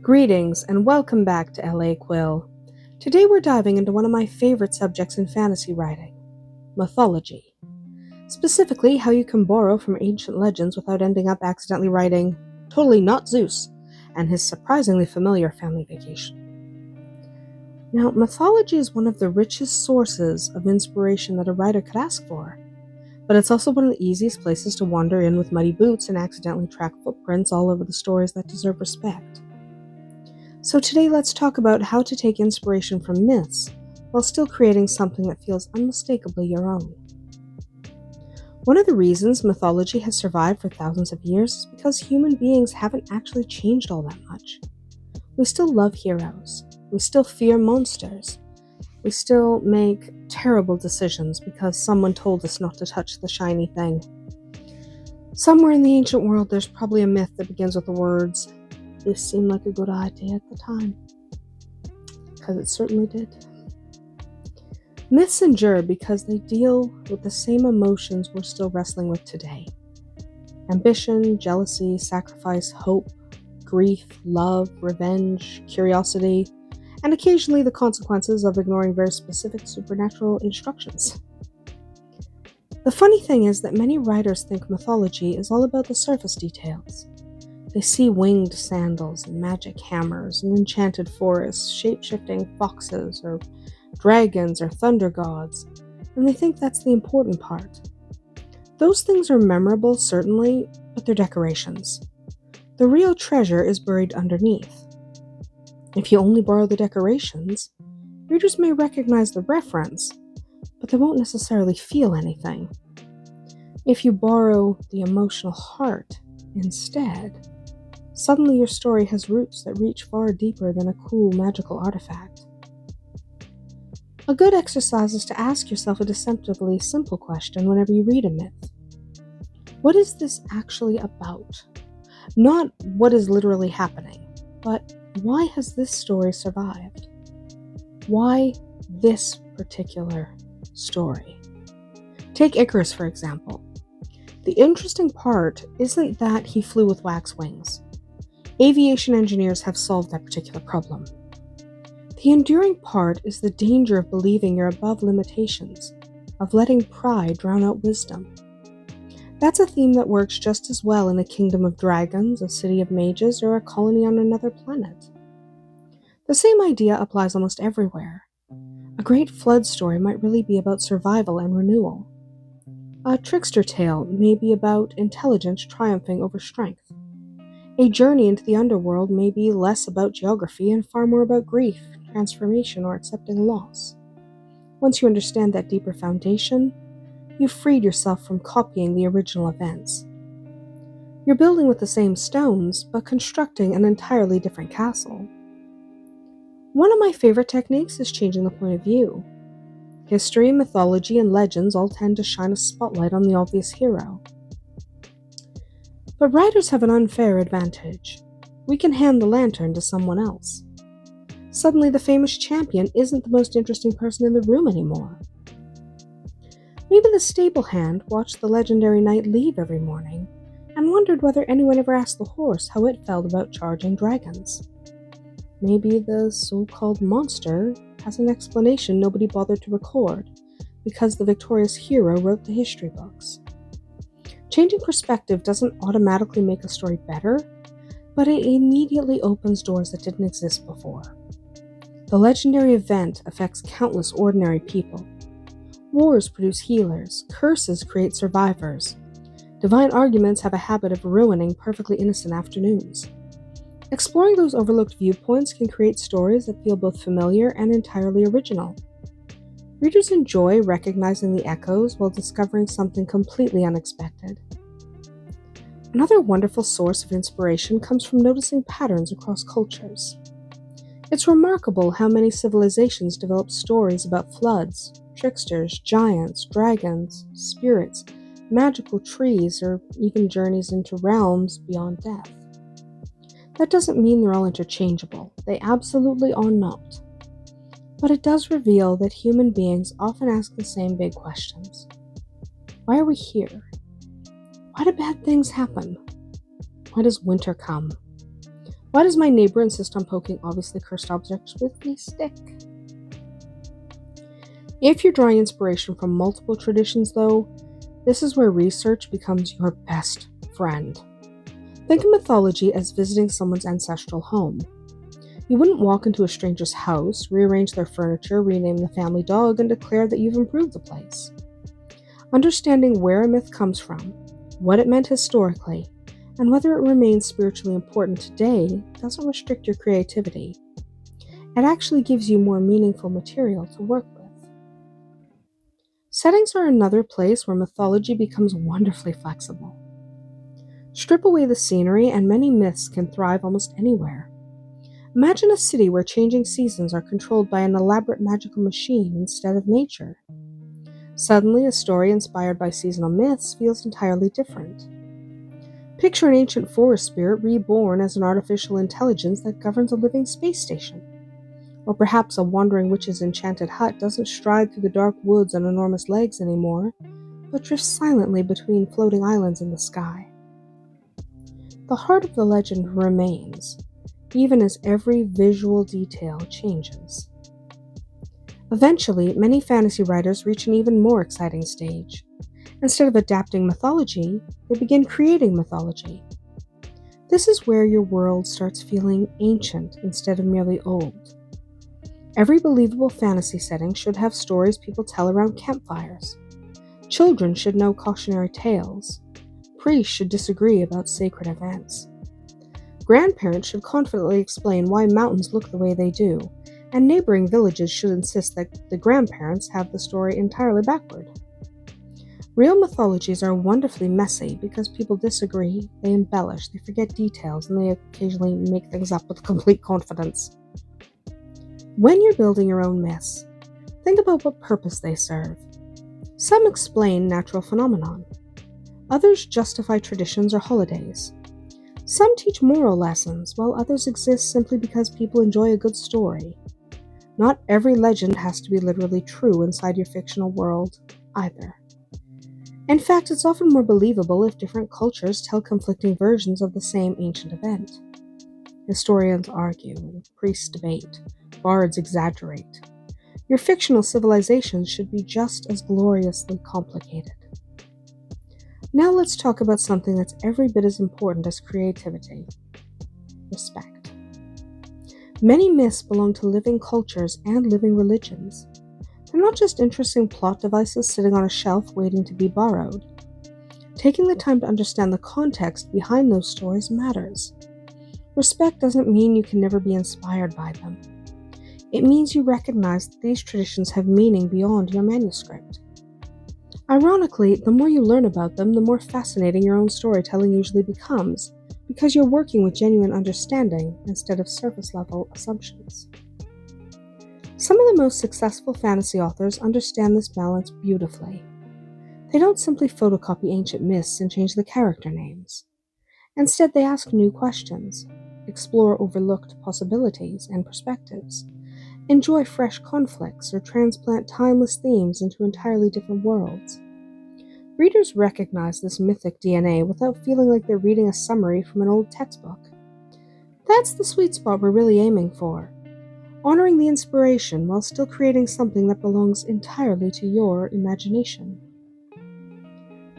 Greetings and welcome back to LA Quill. Today we're diving into one of my favorite subjects in fantasy writing, mythology. Specifically, how you can borrow from ancient legends without ending up accidentally writing Totally Not Zeus and his surprisingly familiar family vacation. Now, mythology is one of the richest sources of inspiration that a writer could ask for, but it's also one of the easiest places to wander in with muddy boots and accidentally track footprints all over the stories that deserve respect. So today let's talk about how to take inspiration from myths while still creating something that feels unmistakably your own. One of the reasons mythology has survived for thousands of years is because human beings haven't actually changed all that much. We still love heroes. We still fear monsters. We still make terrible decisions because someone told us not to touch the shiny thing. Somewhere in the ancient world there's probably a myth that begins with the words, "This seemed like a good idea at the time," because it certainly did. Myths endure because they deal with the same emotions we're still wrestling with today. Ambition, jealousy, sacrifice, hope, grief, love, revenge, curiosity, and occasionally the consequences of ignoring very specific supernatural instructions. The funny thing is that many writers think mythology is all about the surface details. They see winged sandals and magic hammers and enchanted forests, shape-shifting foxes or dragons or thunder gods, and they think that's the important part. Those things are memorable, certainly, but they're decorations. The real treasure is buried underneath. If you only borrow the decorations, readers may recognize the reference, but they won't necessarily feel anything. If you borrow the emotional heart instead, suddenly your story has roots that reach far deeper than a cool magical artifact. A good exercise is to ask yourself a deceptively simple question whenever you read a myth. What is this actually about? Not what is literally happening, but why has this story survived? Why this particular story? Take Icarus, for example. The interesting part isn't that he flew with wax wings. Aviation engineers have solved that particular problem. The enduring part is the danger of believing you're above limitations, of letting pride drown out wisdom. That's a theme that works just as well in a kingdom of dragons, a city of mages, or a colony on another planet. The same idea applies almost everywhere. A great flood story might really be about survival and renewal. A trickster tale may be about intelligence triumphing over strength. A journey into the underworld may be less about geography and far more about grief, transformation, or accepting loss. Once you understand that deeper foundation, you've freed yourself from copying the original events. You're building with the same stones, but constructing an entirely different castle. One of my favorite techniques is changing the point of view. History, mythology, and legends all tend to shine a spotlight on the obvious hero. But writers have an unfair advantage. We can hand the lantern to someone else. Suddenly, the famous champion isn't the most interesting person in the room anymore. Maybe the stable hand watched the legendary knight leave every morning and wondered whether anyone ever asked the horse how it felt about charging dragons. Maybe the so-called monster has an explanation nobody bothered to record because the victorious hero wrote the history books. Changing perspective doesn't automatically make a story better, but it immediately opens doors that didn't exist before. The legendary event affects countless ordinary people. Wars produce healers, curses create survivors. Divine arguments have a habit of ruining perfectly innocent afternoons. Exploring those overlooked viewpoints can create stories that feel both familiar and entirely original. Readers enjoy recognizing the echoes while discovering something completely unexpected. Another wonderful source of inspiration comes from noticing patterns across cultures. It's remarkable how many civilizations develop stories about floods, tricksters, giants, dragons, spirits, magical trees, or even journeys into realms beyond death. That doesn't mean they're all interchangeable. They absolutely are not. But it does reveal that human beings often ask the same big questions. Why are we here? Why do bad things happen? Why does winter come? Why does my neighbor insist on poking obviously cursed objects with a stick? If you're drawing inspiration from multiple traditions, though, this is where research becomes your best friend. Think of mythology as visiting someone's ancestral home. You wouldn't walk into a stranger's house, rearrange their furniture, rename the family dog, and declare that you've improved the place. Understanding where a myth comes from, what it meant historically, and whether it remains spiritually important today doesn't restrict your creativity. It actually gives you more meaningful material to work with. Settings are another place where mythology becomes wonderfully flexible. Strip away the scenery, and many myths can thrive almost anywhere. Imagine a city where changing seasons are controlled by an elaborate magical machine instead of nature. Suddenly, a story inspired by seasonal myths feels entirely different. Picture an ancient forest spirit reborn as an artificial intelligence that governs a living space station. Or perhaps a wandering witch's enchanted hut doesn't stride through the dark woods on enormous legs anymore, but drifts silently between floating islands in the sky. The heart of the legend remains, even as every visual detail changes. Eventually, many fantasy writers reach an even more exciting stage. Instead of adapting mythology, they begin creating mythology. This is where your world starts feeling ancient instead of merely old. Every believable fantasy setting should have stories people tell around campfires. Children should know cautionary tales. Priests should disagree about sacred events. Grandparents should confidently explain why mountains look the way they do, and neighboring villages should insist that the grandparents have the story entirely backward. Real mythologies are wonderfully messy because people disagree, they embellish, they forget details, and they occasionally make things up with complete confidence. When you're building your own myths, think about what purpose they serve. Some explain natural phenomenon. Others justify traditions or holidays. Some teach moral lessons, while others exist simply because people enjoy a good story. Not every legend has to be literally true inside your fictional world, either. In fact, it's often more believable if different cultures tell conflicting versions of the same ancient event. Historians argue, and priests debate, bards exaggerate. Your fictional civilizations should be just as gloriously complicated. Now let's talk about something that's every bit as important as creativity: respect. Many myths belong to living cultures and living religions. They're not just interesting plot devices sitting on a shelf waiting to be borrowed. Taking the time to understand the context behind those stories matters. Respect doesn't mean you can never be inspired by them. It means you recognize that these traditions have meaning beyond your manuscript. Ironically, the more you learn about them, the more fascinating your own storytelling usually becomes, because you're working with genuine understanding instead of surface-level assumptions. Some of the most successful fantasy authors understand this balance beautifully. They don't simply photocopy ancient myths and change the character names. Instead, they ask new questions, explore overlooked possibilities and perspectives, enjoy fresh conflicts, or transplant timeless themes into entirely different worlds. Readers recognize this mythic DNA without feeling like they're reading a summary from an old textbook. That's the sweet spot we're really aiming for, honoring the inspiration while still creating something that belongs entirely to your imagination.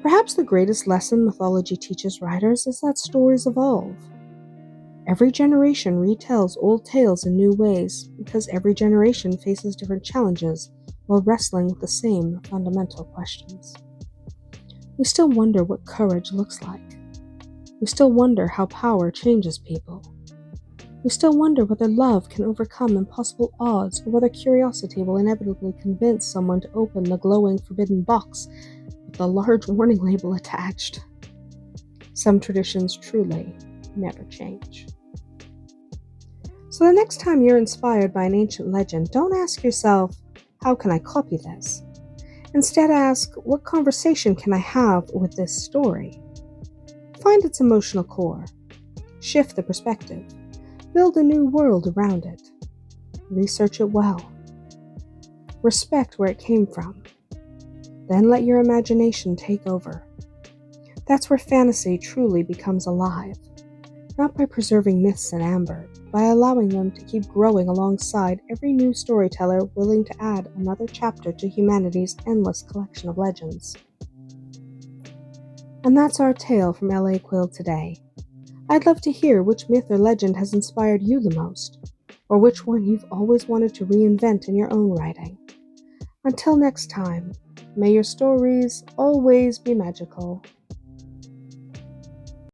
Perhaps the greatest lesson mythology teaches writers is that stories evolve. Every generation retells old tales in new ways because every generation faces different challenges while wrestling with the same fundamental questions. We still wonder what courage looks like. We still wonder how power changes people. We still wonder whether love can overcome impossible odds, or whether curiosity will inevitably convince someone to open the glowing forbidden box with the large warning label attached. Some traditions truly never change. So the next time you're inspired by an ancient legend, don't ask yourself, how can I copy this? Instead ask, what conversation can I have with this story? Find its emotional core. Shift the perspective. Build a new world around it. Research it well. Respect where it came from. Then let your imagination take over. That's where fantasy truly becomes alive. not by preserving myths in amber, but by allowing them to keep growing alongside every new storyteller willing to add another chapter to humanity's endless collection of legends. And that's our tale from LA Quill today. I'd love to hear which myth or legend has inspired you the most, or which one you've always wanted to reinvent in your own writing. Until next time, may your stories always be magical.